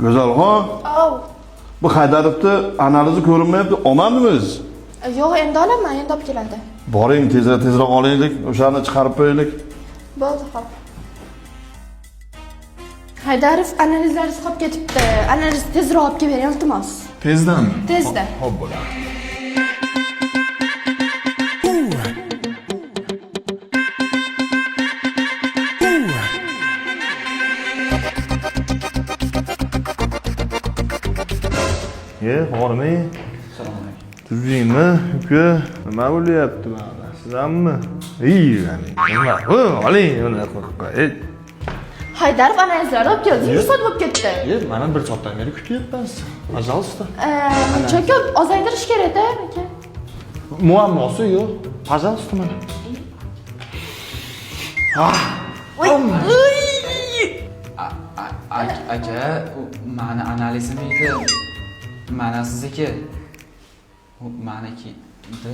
Go'zalxon, Av. bu Haydarovni analizi ko'rinmayapti. Olmadingiz? Yo'q, endi olaman, endi olib keladi. Boring, tezroq olaylik, o'shani chiqarib qo'yaylik. Bo'ldi, xo'p. Haydarov analizlarsiz qolib ketibdi. Analiz tezroq olib kelib bering, iltimos. Tezdanmi? Tezda. Xo'p bo'ladi. Hormi? Assalomu alaykum. Tuzingmi? Uka, nima bo'lyapti mana? Sizammi? Nima? Oling, uni qo'y. Haydarov analizlarni olib keldi. Fursat bo'lib ketdi. Mana bir soatdan beri kutyapman sizni. Пожалуйста. Chunki ozaytirish kerak-da, aka. Muammosi yo'q. Пожалуйста mana. Aka, mani analizim edi. Mana sizniki. U maniki edi.